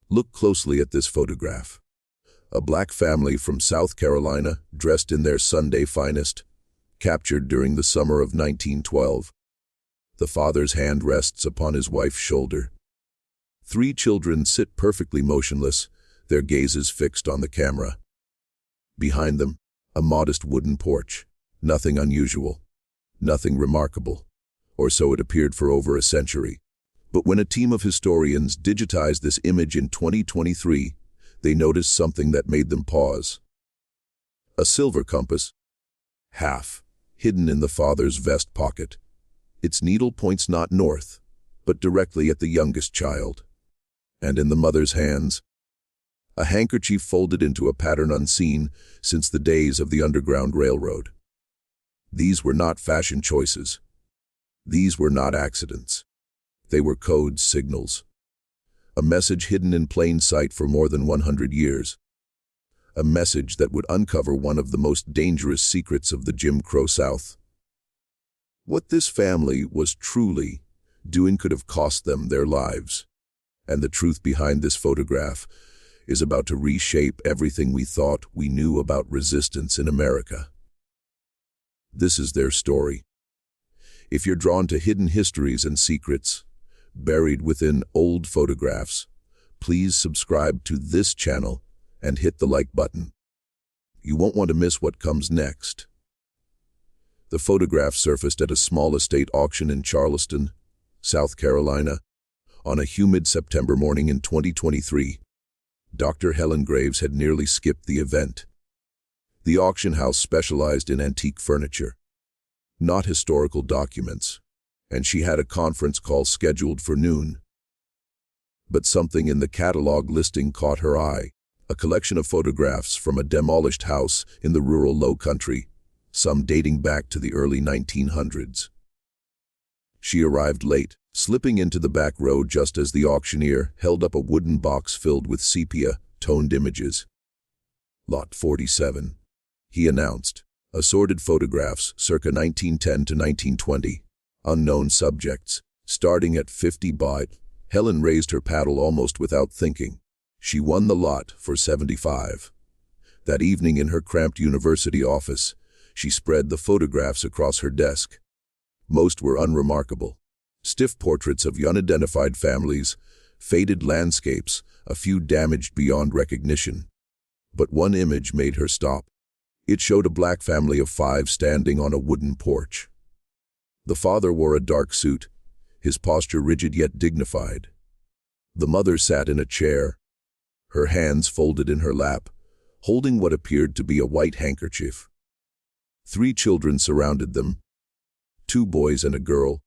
Look closely at this photograph. A black family from South Carolina, dressed in their Sunday finest, captured during the summer of 1912. The father's hand rests upon his wife's shoulder. 3 children sit perfectly motionless, their gazes fixed on the camera. Behind them, a modest wooden porch. Nothing unusual, nothing remarkable, or so it appeared for over a century. But when a team of historians digitized this image in 2023, they noticed something that made them pause. A silver compass, half, hidden in the father's vest pocket. Its needle points not north, but directly at the youngest child. And in the mother's hands, a handkerchief folded into a pattern unseen since the days of the Underground Railroad. These were not fashion choices. These were not accidents. They were code signals. A message hidden in plain sight for more than 100 years. A message that would uncover one of the most dangerous secrets of the Jim Crow South. What this family was truly doing could have cost them their lives. And the truth behind this photograph is about to reshape everything we thought we knew about resistance in America. This is their story. If you're drawn to hidden histories and secrets buried within old photographs, please subscribe to this channel and hit the like button. You won't want to miss what comes next. The photograph surfaced at a small estate auction in Charleston, South Carolina, on a humid September morning in 2023. Dr. Helen Graves had nearly skipped the event. The auction house specialized in antique furniture, not historical documents, and she had a conference call scheduled for noon. But something in the catalog listing caught her eye, a collection of photographs from a demolished house in the rural Low Country, some dating back to the early 1900s. She arrived late, slipping into the back row just as the auctioneer held up a wooden box filled with sepia-toned images. Lot 47, he announced. Assorted photographs circa 1910 to 1920. Unknown subjects. Starting at 50 baht, Helen raised her paddle almost without thinking. She won the lot for 75. That evening in her cramped university office, she spread the photographs across her desk. Most were unremarkable. Stiff portraits of unidentified families, faded landscapes, a few damaged beyond recognition. But one image made her stop. It showed a black family of 5 standing on a wooden porch. The father wore a dark suit, his posture rigid yet dignified. The mother sat in a chair, her hands folded in her lap, holding what appeared to be a white handkerchief. 3 children surrounded them, 2 boys and a girl,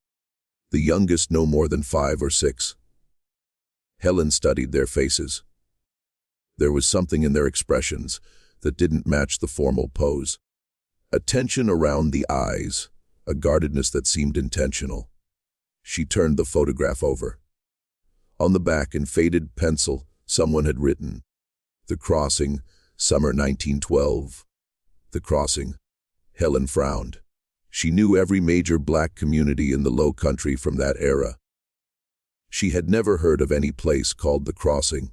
the youngest no more than 5 or 6. Helen studied their faces. There was something in their expressions that didn't match the formal pose. A tension around the eyes, a guardedness that seemed intentional. She turned the photograph over. On the back, in faded pencil, someone had written, "The Crossing, Summer 1912. The Crossing." Helen frowned. She knew every major black community in the Low Country from that era. She had never heard of any place called The Crossing.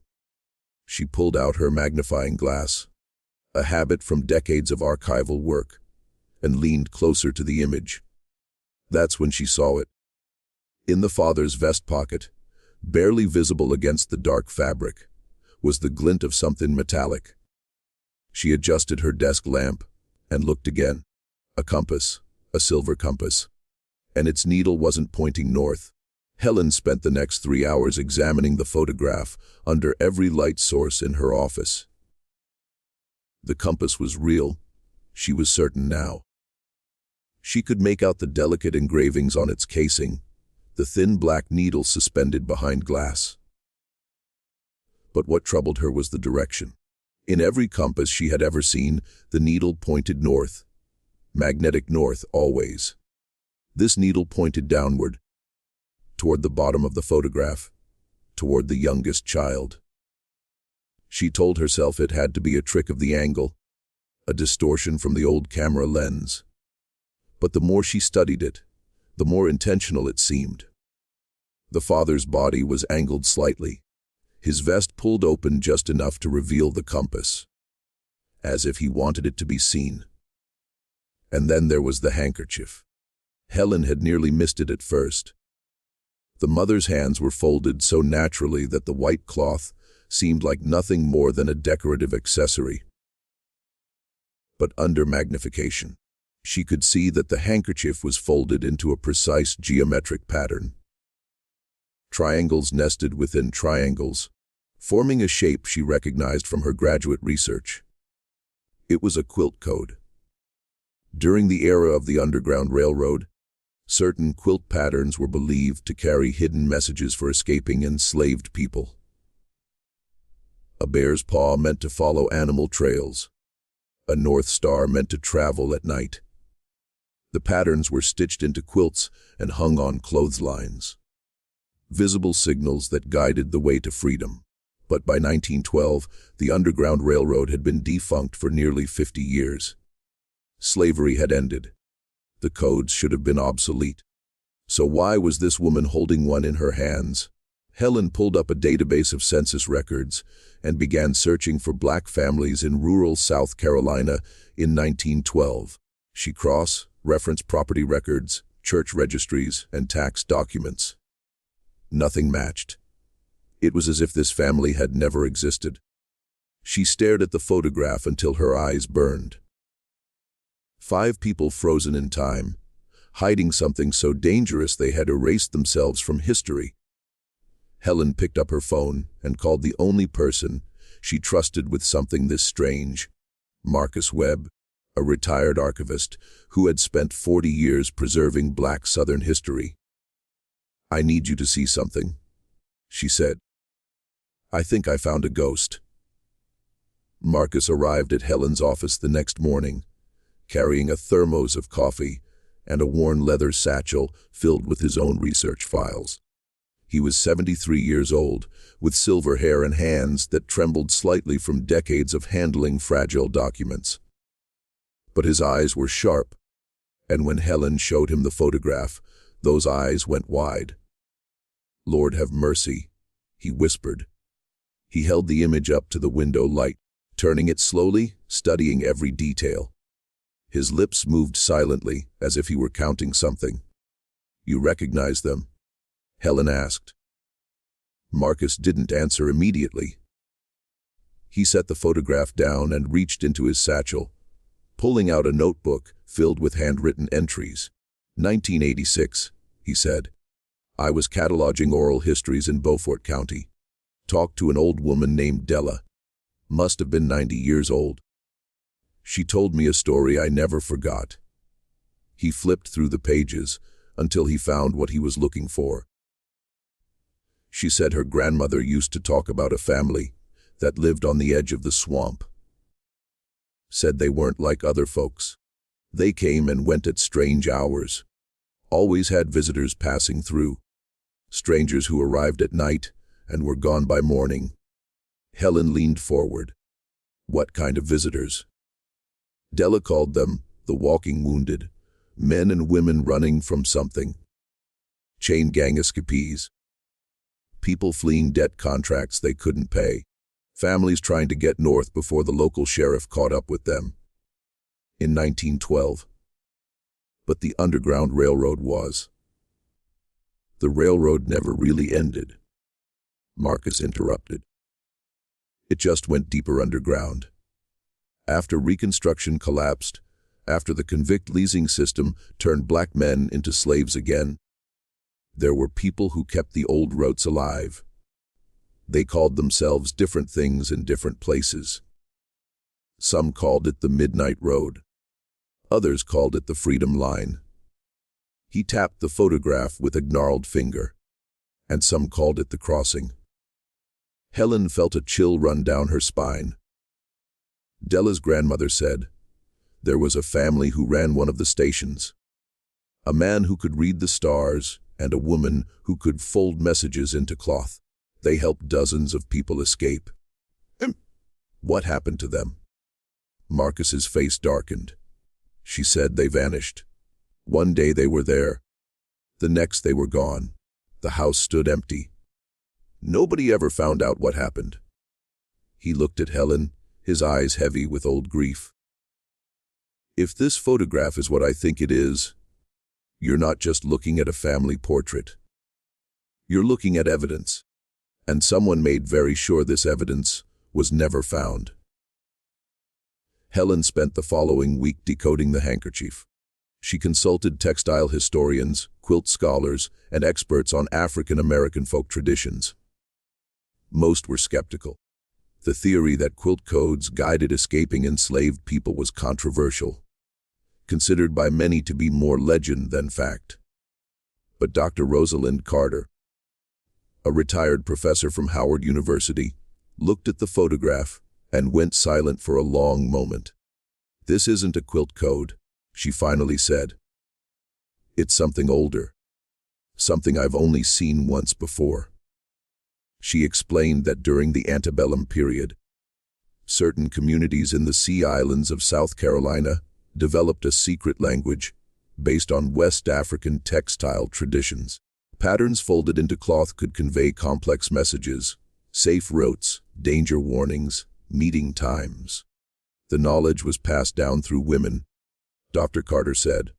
She pulled out her magnifying glass, a habit from decades of archival work, and leaned closer to the image. That's when she saw it. In the father's vest pocket, barely visible against the dark fabric, was the glint of something metallic. She adjusted her desk lamp and looked again. A compass, a silver compass, and its needle wasn't pointing north. Helen spent the next 3 hours examining the photograph under every light source in her office. The compass was real, she was certain now. She could make out the delicate engravings on its casing, the thin black needle suspended behind glass. But what troubled her was the direction. In every compass she had ever seen, the needle pointed north. Magnetic north, always. This needle pointed downward, toward the bottom of the photograph, toward the youngest child. She told herself it had to be a trick of the angle, a distortion from the old camera lens. But the more she studied it, the more intentional it seemed. The father's body was angled slightly, his vest pulled open just enough to reveal the compass, as if he wanted it to be seen. And then there was the handkerchief. Helen had nearly missed it at first. The mother's hands were folded so naturally that the white cloth seemed like nothing more than a decorative accessory. But under magnification, she could see that the handkerchief was folded into a precise geometric pattern. Triangles nested within triangles, forming a shape she recognized from her graduate research. It was a quilt code. During the era of the Underground Railroad, certain quilt patterns were believed to carry hidden messages for escaping enslaved people. A bear's paw meant to follow animal trails. A North Star meant to travel at night. The patterns were stitched into quilts and hung on clotheslines. Visible signals that guided the way to freedom. But by 1912, the Underground Railroad had been defunct for nearly 50 years. Slavery had ended. The codes should have been obsolete. So why was this woman holding one in her hands? Helen pulled up a database of census records and began searching for black families in rural South Carolina in 1912. She cross-referenced property records, church registries, and tax documents. Nothing matched. It was as if this family had never existed. She stared at the photograph until her eyes burned. 5 people frozen in time, hiding something so dangerous they had erased themselves from history. Helen picked up her phone and called the only person she trusted with something this strange, Marcus Webb, a retired archivist who had spent 40 years preserving black Southern history. "I need you to see something," she said. "I think I found a ghost." Marcus arrived at Helen's office the next morning, carrying a thermos of coffee and a worn leather satchel filled with his own research files. He was 73 years old, with silver hair and hands that trembled slightly from decades of handling fragile documents. But his eyes were sharp, and when Helen showed him the photograph, those eyes went wide. "Lord have mercy," he whispered. He held the image up to the window light, turning it slowly, studying every detail. His lips moved silently, as if he were counting something. "You recognize them?" Helen asked. Marcus didn't answer immediately. He set the photograph down and reached into his satchel, pulling out a notebook filled with handwritten entries. 1986, he said. "I was cataloging oral histories in Beaufort County. Talked to an old woman named Della. Must have been 90 years old. She told me a story I never forgot." He flipped through the pages until he found what he was looking for. She said her grandmother used to talk about a family that lived on the edge of the swamp. Said they weren't like other folks. They came and went at strange hours. Always had visitors passing through. Strangers who arrived at night and were gone by morning. Helen leaned forward. "What kind of visitors?" Della called them the walking wounded, men and women running from something. Chain gang escapees. People fleeing debt contracts they couldn't pay. Families trying to get north before the local sheriff caught up with them. In 1912. But the Underground Railroad was. The railroad never really ended. Marcus interrupted. It just went deeper underground. After Reconstruction collapsed, after the convict leasing system turned black men into slaves again, there were people who kept the old routes alive. They called themselves different things in different places. Some called it the Midnight Road. Others called it the Freedom Line. He tapped the photograph with a gnarled finger, and some called it the Crossing. Helen felt a chill run down her spine. Della's grandmother said, there was a family who ran one of the stations. A man who could read the stars, and a woman who could fold messages into cloth. They helped dozens of people escape. What happened to them? Marcus's face darkened. She said they vanished. One day they were there. The next they were gone. The house stood empty. Nobody ever found out what happened. He looked at Helen, his eyes heavy with old grief. If this photograph is what I think it is, you're not just looking at a family portrait. You're looking at evidence, and someone made very sure this evidence was never found. Helen spent the following week decoding the handkerchief. She consulted textile historians, quilt scholars, and experts on African American folk traditions. Most were skeptical. The theory that quilt codes guided escaping enslaved people was controversial, considered by many to be more legend than fact. But Dr. Rosalind Carter, a retired professor from Howard University, looked at the photograph and went silent for a long moment. "This isn't a quilt code," she finally said. "It's something older, something I've only seen once before." She explained that during the antebellum period, certain communities in the Sea Islands of South Carolina developed a secret language based on West African textile traditions. Patterns folded into cloth could convey complex messages, safe routes, danger warnings, meeting times. The knowledge was passed down through women, Dr. Carter said,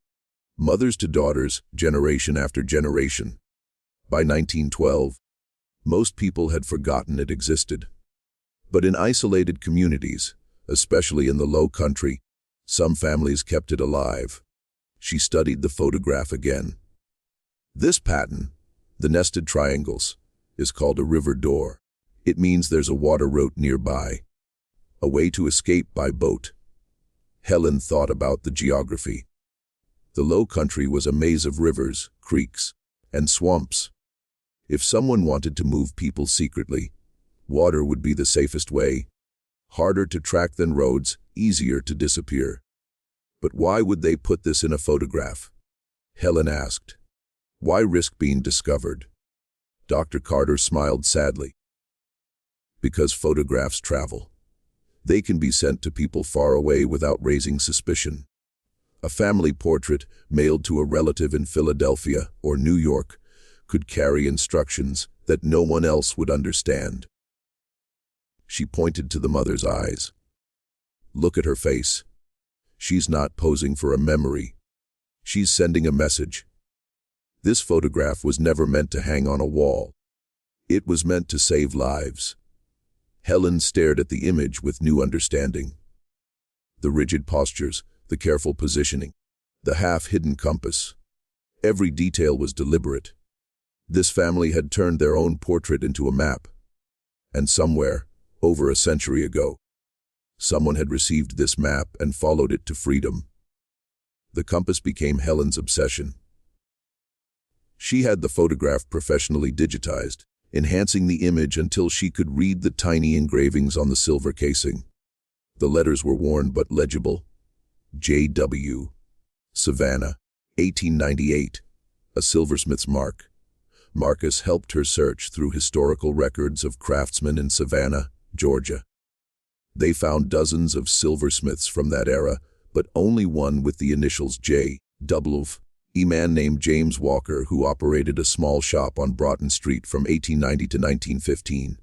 mothers to daughters, generation after generation. By 1912, most people had forgotten it existed. But in isolated communities, especially in the low country, some families kept it alive. She studied the photograph again. This pattern, the nested triangles, is called a river door. It means there's a water route nearby, a way to escape by boat. Helen thought about the geography. The low country was a maze of rivers, creeks, and swamps. If someone wanted to move people secretly, water would be the safest way. Harder to track than roads, easier to disappear. But why would they put this in a photograph? Helen asked. Why risk being discovered? Dr. Carter smiled sadly. Because photographs travel. They can be sent to people far away without raising suspicion. A family portrait mailed to a relative in Philadelphia or New York could carry instructions that no one else would understand. She pointed to the mother's eyes. Look at her face. She's not posing for a memory. She's sending a message. This photograph was never meant to hang on a wall. It was meant to save lives. Helen stared at the image with new understanding. The rigid postures, the careful positioning, the half-hidden compass. Every detail was deliberate. This family had turned their own portrait into a map. And somewhere, over a century ago, someone had received this map and followed it to freedom. The compass became Helen's obsession. She had the photograph professionally digitized, enhancing the image until she could read the tiny engravings on the silver casing. The letters were worn but legible. J.W. Savannah, 1898, a silversmith's mark. Marcus helped her search through historical records of craftsmen in Savannah, Georgia. They found dozens of silversmiths from that era, but only one with the initials J.W. A man named James Walker who operated a small shop on Broughton Street from 1890 to 1915.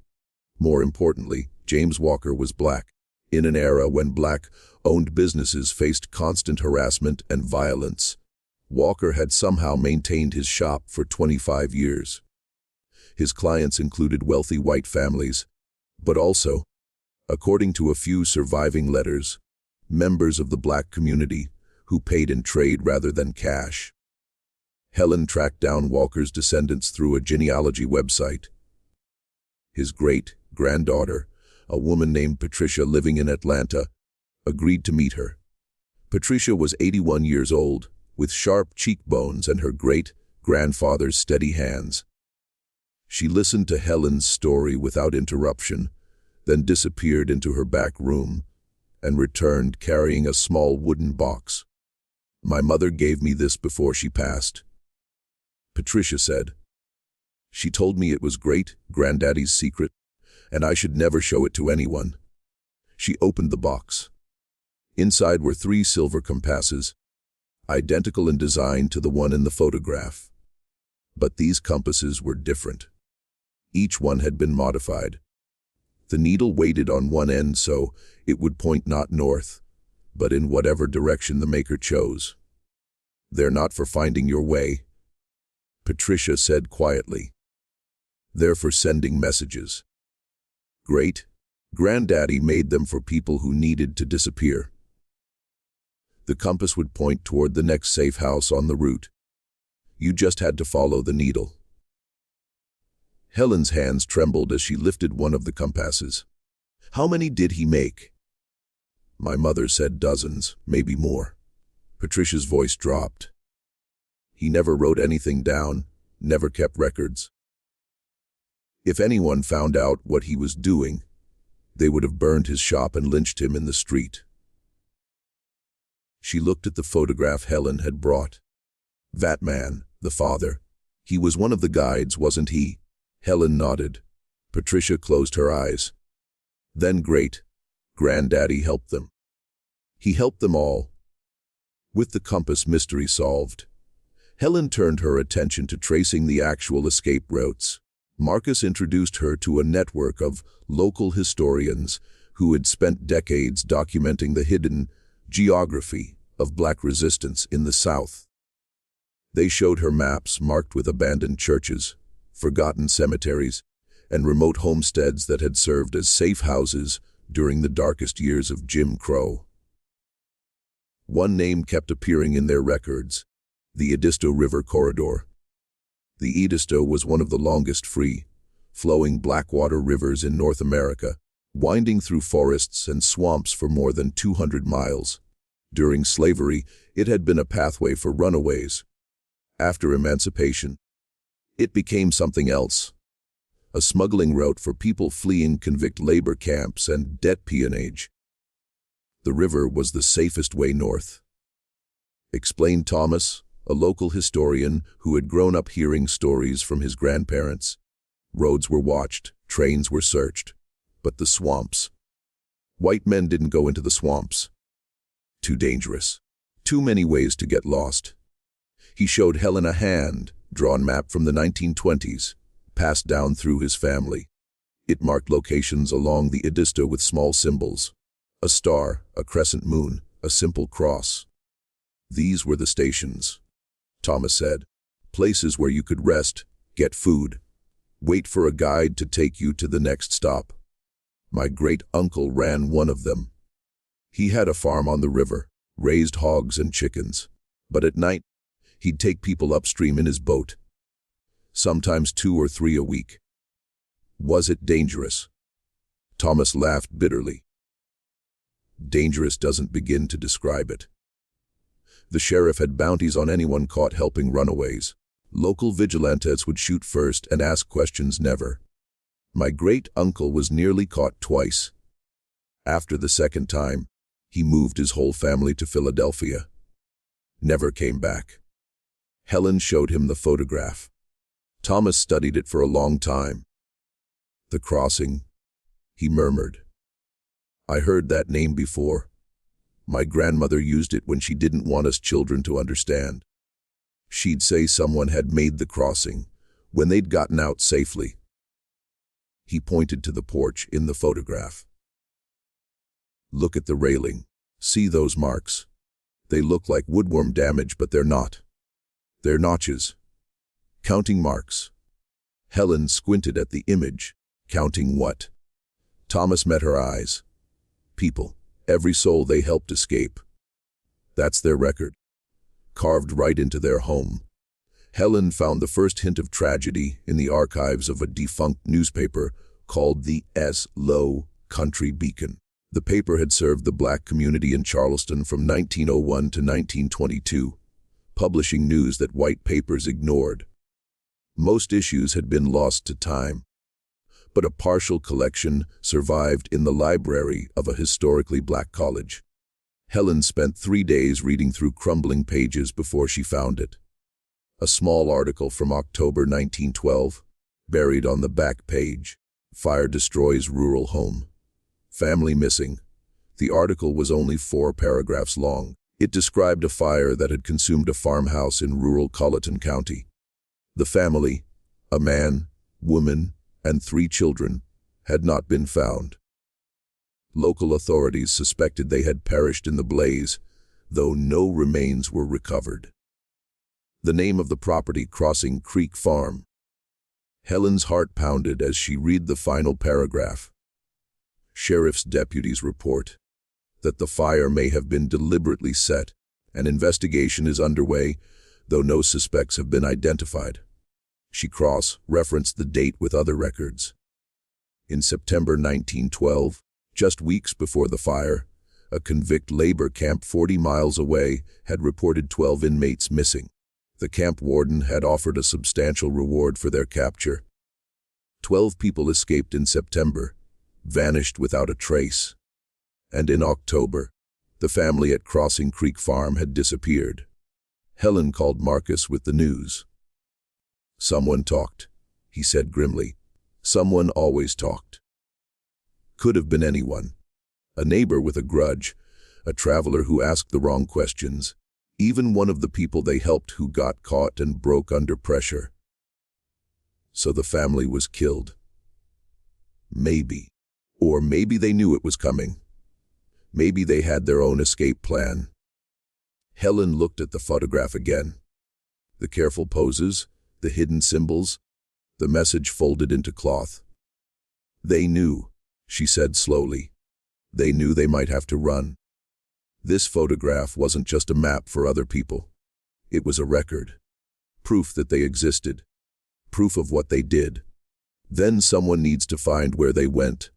More importantly, James Walker was black, in an era when black-owned businesses faced constant harassment and violence. Walker had somehow maintained his shop for 25 years. His clients included wealthy white families, but also, according to a few surviving letters, members of the black community who paid in trade rather than cash. Helen tracked down Walker's descendants through a genealogy website. His great-granddaughter, a woman named Patricia living in Atlanta, agreed to meet her. Patricia was 81 years old, with sharp cheekbones and her great-grandfather's steady hands. She listened to Helen's story without interruption, then disappeared into her back room and returned carrying a small wooden box. My mother gave me this before she passed, Patricia said. She told me it was great-granddaddy's secret, and I should never show it to anyone. She opened the box. Inside were 3 silver compasses, identical in design to the one in the photograph. But these compasses were different. Each one had been modified. The needle weighted on one end so it would point not north, but in whatever direction the maker chose. "They're not for finding your way," Patricia said quietly. "They're for sending messages." Great. Granddaddy made them for people who needed to disappear. The compass would point toward the next safe house on the route. You just had to follow the needle. Helen's hands trembled as she lifted one of the compasses. "How many did he make?" "My mother said dozens, maybe more." Patricia's voice dropped. "He never wrote anything down, never kept records. If anyone found out what he was doing, they would have burned his shop and lynched him in the street." She looked at the photograph Helen had brought. "That man, the father. He was one of the guides, wasn't he?" Helen nodded. Patricia closed her eyes. "Then great. Granddaddy helped them." He helped them all. With the compass mystery solved, Helen turned her attention to tracing the actual escape routes. Marcus introduced her to a network of local historians who had spent decades documenting the hidden geography of Black resistance in the South. They showed her maps marked with abandoned churches, forgotten cemeteries, and remote homesteads that had served as safe houses during the darkest years of Jim Crow. One name kept appearing in their records: the Edisto River Corridor. The Edisto was one of the longest free, flowing blackwater rivers in North America, winding through forests and swamps for more than 200 miles. During slavery, it had been a pathway for runaways. After emancipation, it became something else: a smuggling route for people fleeing convict labor camps and debt peonage. The river was the safest way north, explained Thomas, a local historian who had grown up hearing stories from his grandparents. Roads were watched, trains were searched, but the swamps. White men didn't go into the swamps. Too dangerous. Too many ways to get lost. He showed Helen a hand-drawn map from the 1920s, passed down through his family. It marked locations along the Edisto with small symbols: a star, a crescent moon, a simple cross. "These were the stations," Thomas said. "Places where you could rest, get food, wait for a guide to take you to the next stop. My great-uncle ran one of them. He had a farm on the river, raised hogs and chickens, but at night, he'd take people upstream in his boat. Sometimes 2 or 3 a week." "Was it dangerous?" Thomas laughed bitterly. "Dangerous doesn't begin to describe it. The sheriff had bounties on anyone caught helping runaways. Local vigilantes would shoot first and ask questions never. My great-uncle was nearly caught twice. After the second time, he moved his whole family to Philadelphia. Never came back." Helen showed him the photograph. Thomas studied it for a long time. "The crossing," he murmured. "I heard that name before. My grandmother used it when she didn't want us children to understand. She'd say someone had made the crossing when they'd gotten out safely." He pointed to the porch in the photograph. "Look at the railing. See those marks? They look like woodworm damage, but they're not. They're notches. Counting marks." Helen squinted at the image. "Counting what?" Thomas met her eyes. "People. Every soul they helped escape. That's their record. Carved right into their home." Helen found the first hint of tragedy in the archives of a defunct newspaper called the S. Country Beacon. The paper had served the black community in Charleston from 1901 to 1922, publishing news that white papers ignored. Most issues had been lost to time, but a partial collection survived in the library of a historically black college. Helen spent 3 days reading through crumbling pages before she found it. A small article from October 1912, buried on the back page: "Fire destroys rural home. Family missing." The article was only 4 paragraphs long. It described a fire that had consumed a farmhouse in rural Colleton County. The family, a man, woman, and 3 children had not been found. Local authorities suspected they had perished in the blaze, though no remains were recovered. The name of the property, Crossing Creek Farm. Helen's heart pounded as she read the final paragraph. Sheriff's deputies report that the fire may have been deliberately set. An investigation is underway, though no suspects have been identified. She cross-referenced the date with other records. In September 1912, just weeks before the fire, a convict labor camp 40 miles away had reported 12 inmates missing. The camp warden had offered a substantial reward for their capture. 12 people escaped in September, vanished without a trace. And in October, the family at Crossing Creek Farm had disappeared. Helen called Marcus with the news. "Someone talked," he said grimly. "Someone always talked." Could have been anyone. A neighbor with a grudge, a traveler who asked the wrong questions, even one of the people they helped who got caught and broke under pressure. So the family was killed. Maybe. Or maybe they knew it was coming. Maybe they had their own escape plan. Helen looked at the photograph again. The careful poses, the hidden symbols, the message folded into cloth. They knew, she said slowly. They knew they might have to run. This photograph wasn't just a map for other people. It was a record. Proof that they existed. Proof of what they did. Then someone needs to find where they went,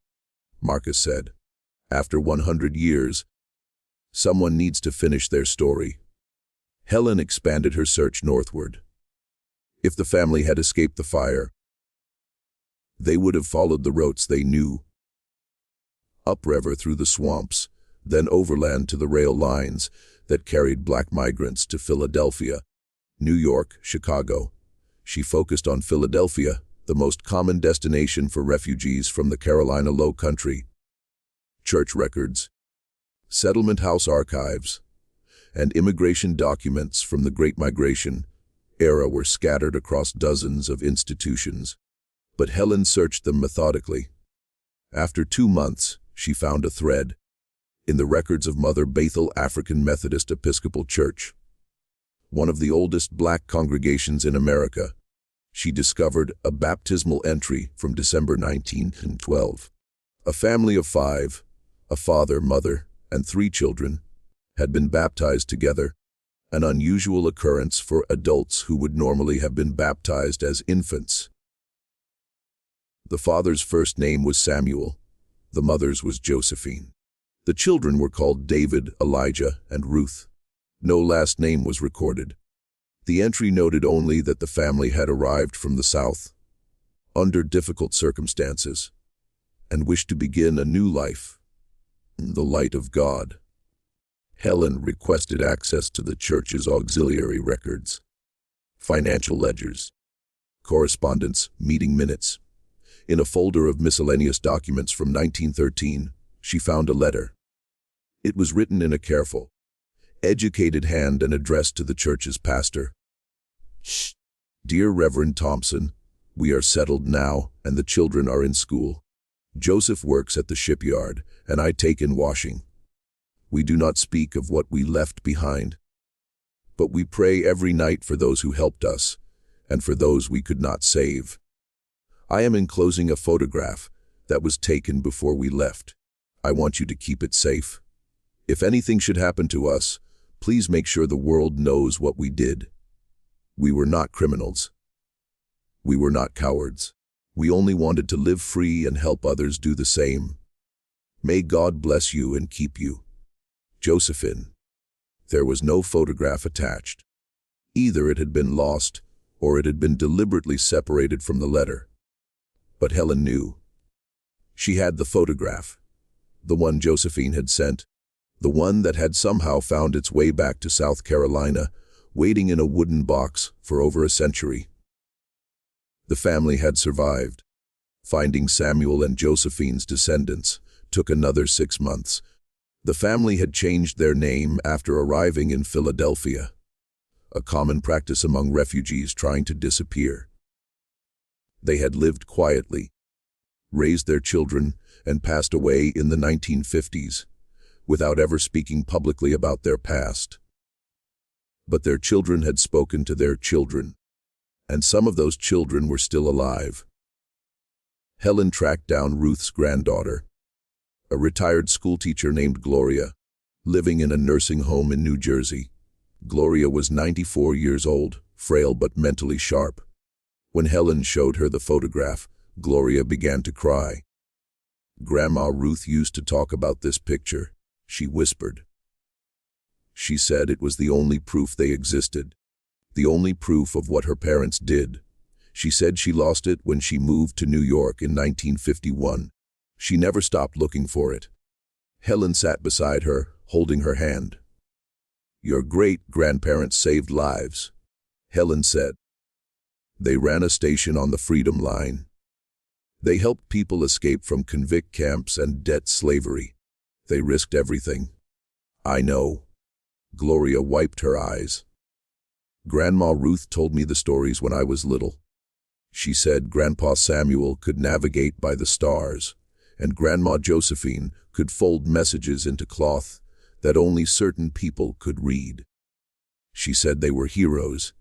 Marcus said. After 100 years, someone needs to finish their story. Helen expanded her search northward. If the family had escaped the fire, they would have followed the routes they knew. Upriver through the swamps, then overland to the rail lines that carried black migrants to Philadelphia, New York, Chicago. She focused on Philadelphia, the most common destination for refugees from the Carolina Low Country. Church records, settlement house archives, and immigration documents from the Great Migration era were scattered across dozens of institutions. But Helen searched them methodically. After 2 months, she found a thread in the records of Mother Bethel African Methodist Episcopal Church, one of the oldest black congregations in America. She discovered a baptismal entry from December 1912. A family of 5, a father, mother, and 3 children, had been baptized together, an unusual occurrence for adults who would normally have been baptized as infants. The father's first name was Samuel. The mother's was Josephine. The children were called David, Elijah, and Ruth. No last name was recorded. The entry noted only that the family had arrived from the south, under difficult circumstances, and wished to begin a new life, in the light of God. Helen requested access to the church's auxiliary records, financial ledgers, correspondence, meeting minutes. In a folder of miscellaneous documents from 1913, she found a letter. It was written in a careful, educated hand and addressed to the church's pastor. "Shh. Dear Reverend Thompson, we are settled now and the children are in school. Joseph works at the shipyard and I take in washing. We do not speak of what we left behind, but we pray every night for those who helped us and for those we could not save. I am enclosing a photograph that was taken before we left. I want you to keep it safe. If anything should happen to us, please make sure the world knows what we did. We were not criminals. We were not cowards. We only wanted to live free and help others do the same. May God bless you and keep you. Josephine." There was no photograph attached. Either it had been lost, or it had been deliberately separated from the letter. But Helen knew. She had the photograph, the one Josephine had sent, the one that had somehow found its way back to South Carolina, waiting in a wooden box for over a century. The family had survived. Finding Samuel and Josephine's descendants took another 6 months. The family had changed their name after arriving in Philadelphia, a common practice among refugees trying to disappear. They had lived quietly, raised their children, and passed away in the 1950s, without ever speaking publicly about their past. But their children had spoken to their children, and some of those children were still alive. Helen tracked down Ruth's granddaughter, a retired schoolteacher named Gloria, living in a nursing home in New Jersey. Gloria was 94 years old, frail but mentally sharp. When Helen showed her the photograph, Gloria began to cry. "Grandma Ruth used to talk about this picture," she whispered. She said it was the only proof they existed, the only proof of what her parents did. She said she lost it when she moved to New York in 1951. She never stopped looking for it. Helen sat beside her, holding her hand. "Your great-grandparents saved lives," Helen said. "They ran a station on the Freedom Line. They helped people escape from convict camps and debt slavery. They risked everything." "I know." Gloria wiped her eyes. "Grandma Ruth told me the stories when I was little. She said Grandpa Samuel could navigate by the stars, and Grandma Josephine could fold messages into cloth that only certain people could read. She said they were heroes,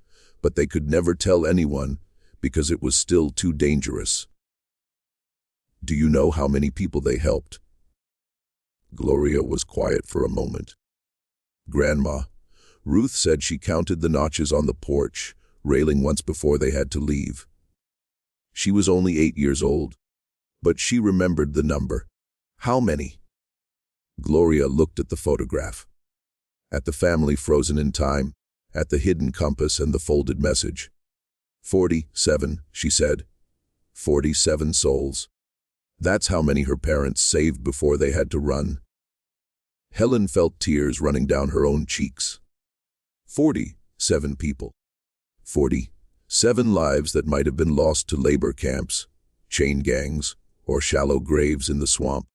but they could never tell anyone because it was still too dangerous." "Do you know how many people they helped?" Gloria was quiet for a moment. "Grandma, Ruth said she counted the notches on the porch railing once before they had to leave. She was only 8 years old, but she remembered the number." "How many?" Gloria looked at the photograph, at the family frozen in time, at the hidden compass and the folded message. 47, she said. 47 souls. That's how many her parents saved before they had to run. Helen felt tears running down her own cheeks. 47 people. 47 lives that might have been lost to labor camps, chain gangs, or shallow graves in the swamp.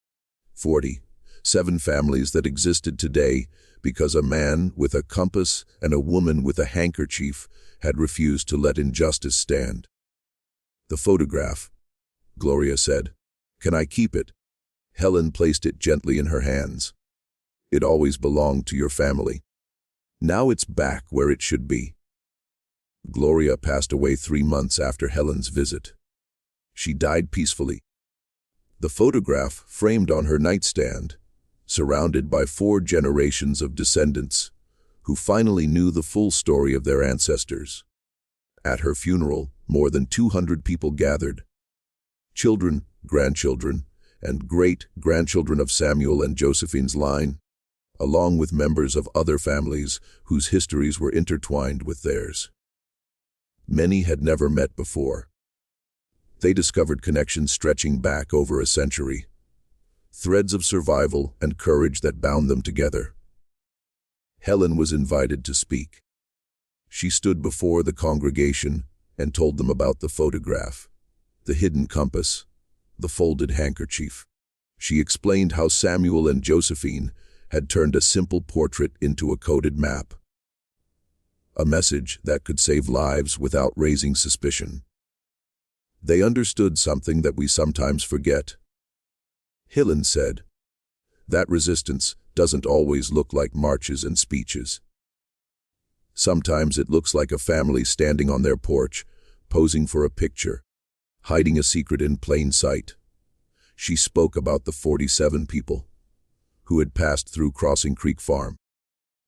47 families that existed today because a man with a compass and a woman with a handkerchief had refused to let injustice stand. "The photograph," Gloria said. "Can I keep it?" Helen placed it gently in her hands. "It always belonged to your family. Now it's back where it should be." Gloria passed away 3 months after Helen's visit. She died peacefully. The photograph framed on her nightstand, surrounded by 4 generations of descendants who finally knew the full story of their ancestors. At her funeral, more than 200 people gathered. Children, grandchildren, and great-grandchildren of Samuel and Josephine's line, along with members of other families whose histories were intertwined with theirs. Many had never met before. They discovered connections stretching back over a century, threads of survival and courage that bound them together. Helen was invited to speak. She stood before the congregation and told them about the photograph, the hidden compass, the folded handkerchief. She explained how Samuel and Josephine had turned a simple portrait into a coded map, a message that could save lives without raising suspicion. They understood something that we sometimes forget. Helen said, "That resistance doesn't always look like marches and speeches. Sometimes it looks like a family standing on their porch, posing for a picture, hiding a secret in plain sight." She spoke about the 47 people who had passed through Crossing Creek Farm,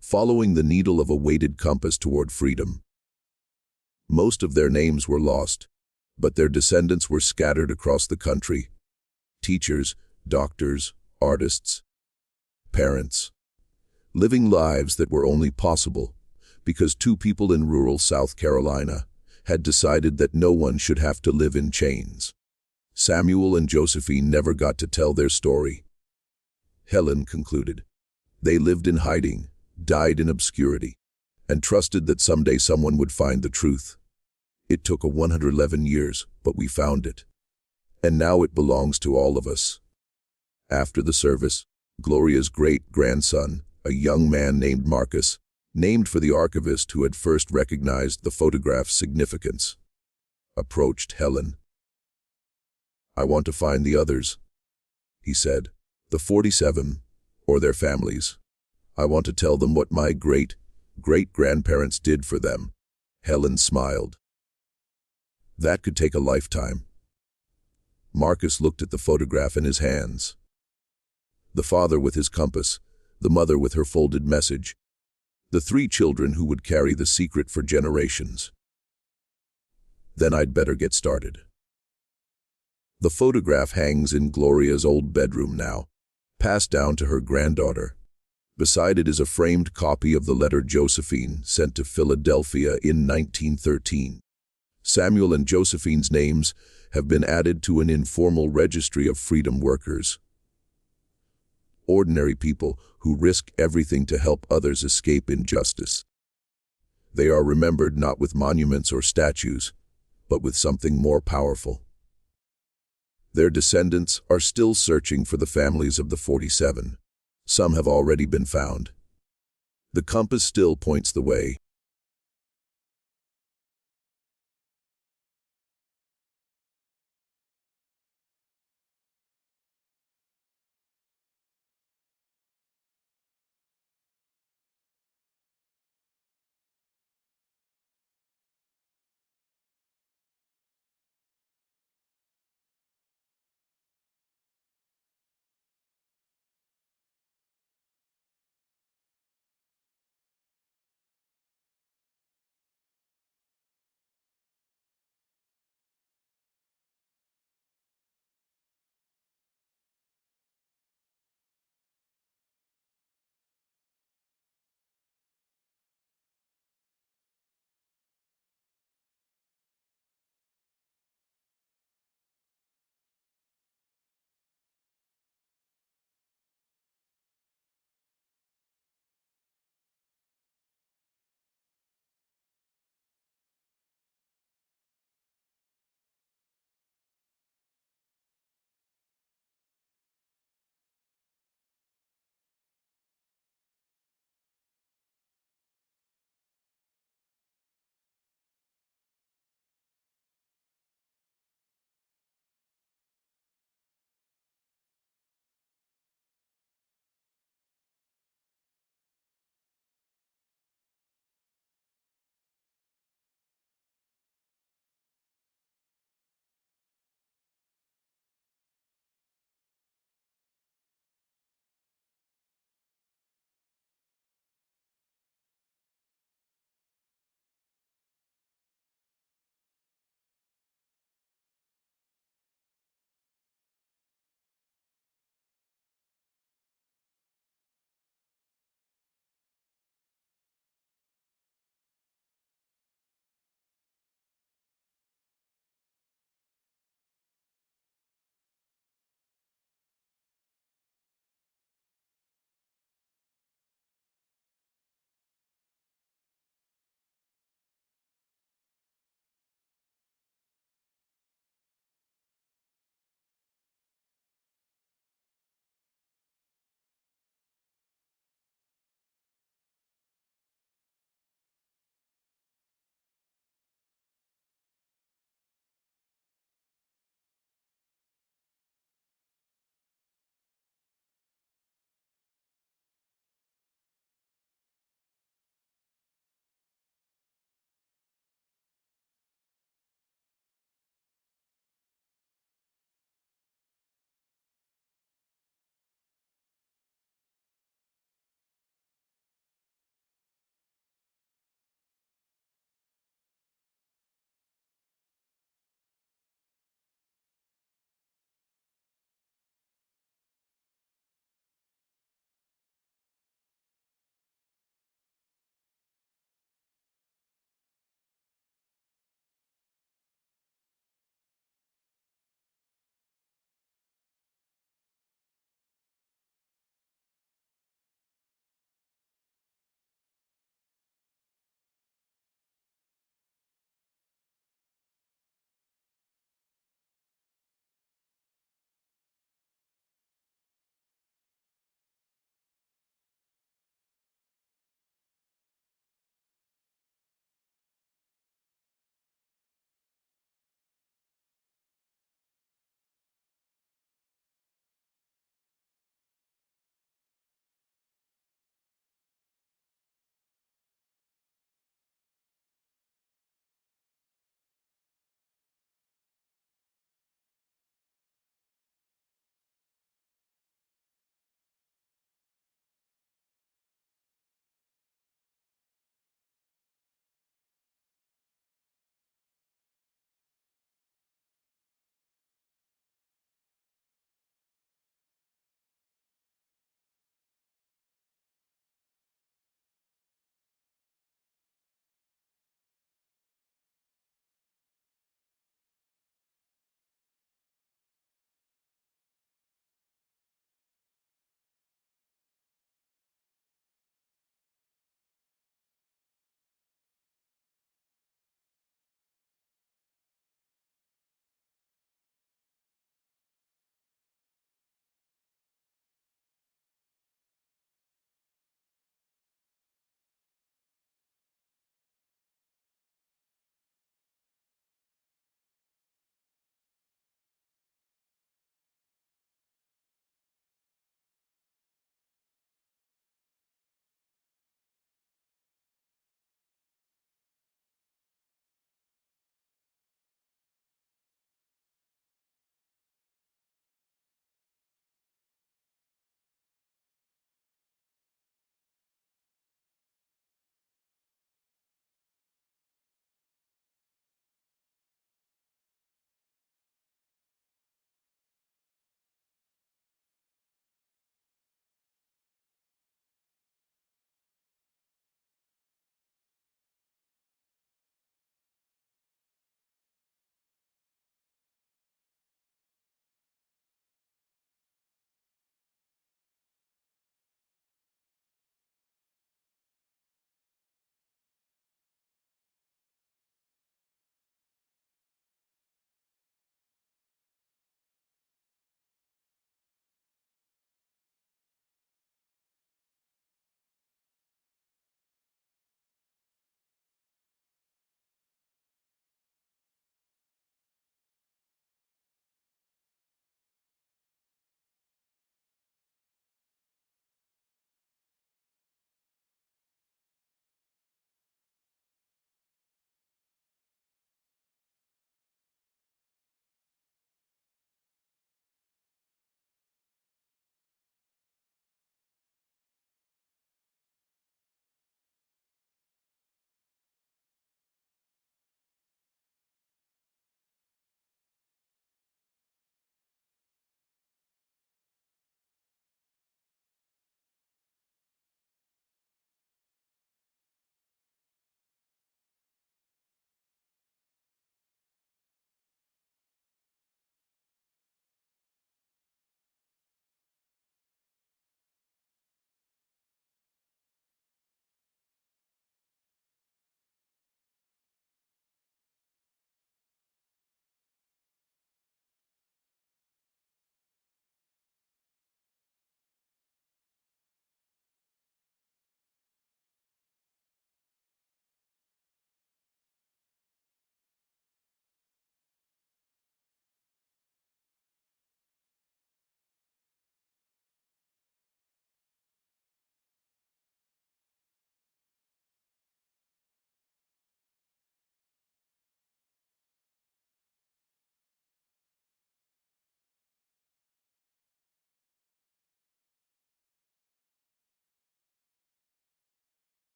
following the needle of a weighted compass toward freedom. Most of their names were lost, but their descendants were scattered across the country. Teachers, doctors, artists, parents, living lives that were only possible because 2 people in rural South Carolina had decided that no one should have to live in chains. Samuel and Josephine never got to tell their story. Helen concluded. They lived in hiding, died in obscurity, and trusted that someday someone would find the truth. It took 111 years, but we found it. And now it belongs to all of us. After the service, Gloria's great-grandson, a young man named Marcus, named for the archivist who had first recognized the photograph's significance, approached Helen. I want to find the others, he said. The 47, or their families. I want to tell them what my great-great-grandparents did for them. Helen smiled. That could take a lifetime. Marcus looked at the photograph in his hands. The father with his compass, the mother with her folded message. The 3 children who would carry the secret for generations. Then I'd better get started. The photograph hangs in Gloria's old bedroom now, passed down to her granddaughter. Beside it is a framed copy of the letter Josephine sent to Philadelphia in 1913. Samuel and Josephine's names have been added to an informal registry of freedom workers. Ordinary people who risk everything to help others escape injustice. They are remembered not with monuments or statues, but with something more powerful. Their descendants are still searching for the families of the 47. Some have already been found. The compass still points the way.